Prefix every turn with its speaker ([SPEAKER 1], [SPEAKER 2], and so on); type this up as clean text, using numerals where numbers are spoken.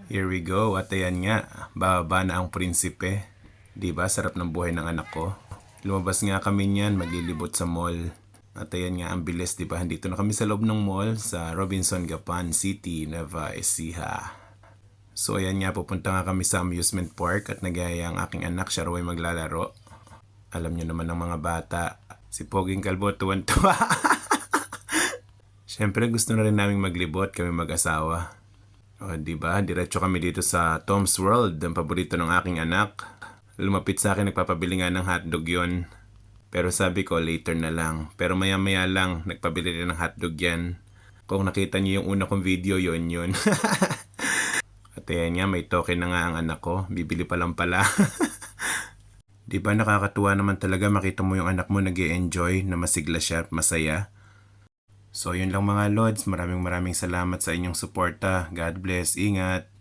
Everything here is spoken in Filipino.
[SPEAKER 1] Here we go. At ayan nga, bababa na ang prinsipe. Diba, sarap ng buhay ng anak ko. Lumabas nga kami niyan, maglilibot sa mall. At ayan nga, ang bilis, diba? Andito na kami sa loob ng mall sa Robinson Gapan City, Nueva Ecija. So ayan nga, pupunta nga kami sa amusement park at nagaya ang aking anak, siya raw ay maglalaro. Alam nyo naman ng mga bata, si Poging Kalbo tuwan-tuwa. Siyempre gusto na rin naming maglibot, kami mag-asawa. O diba, diretso kami dito sa Tom's World, ang paborito ng aking anak. Lumapit sa akin, nagpapabili nga ng hotdog yon. Pero sabi ko, later na lang. Pero maya-maya lang, nagpabili rin ng hotdog yan. Kung nakita niyo yung una kong video, yun. At ayan nga, may token na nga ang anak ko. Bibili pa lang pala. Diba nakakatuwa naman talaga makita mo yung anak mo nag-e-enjoy, na masigla siya at masaya. So yun lang mga Lods, maraming salamat sa inyong suporta. God bless, ingat!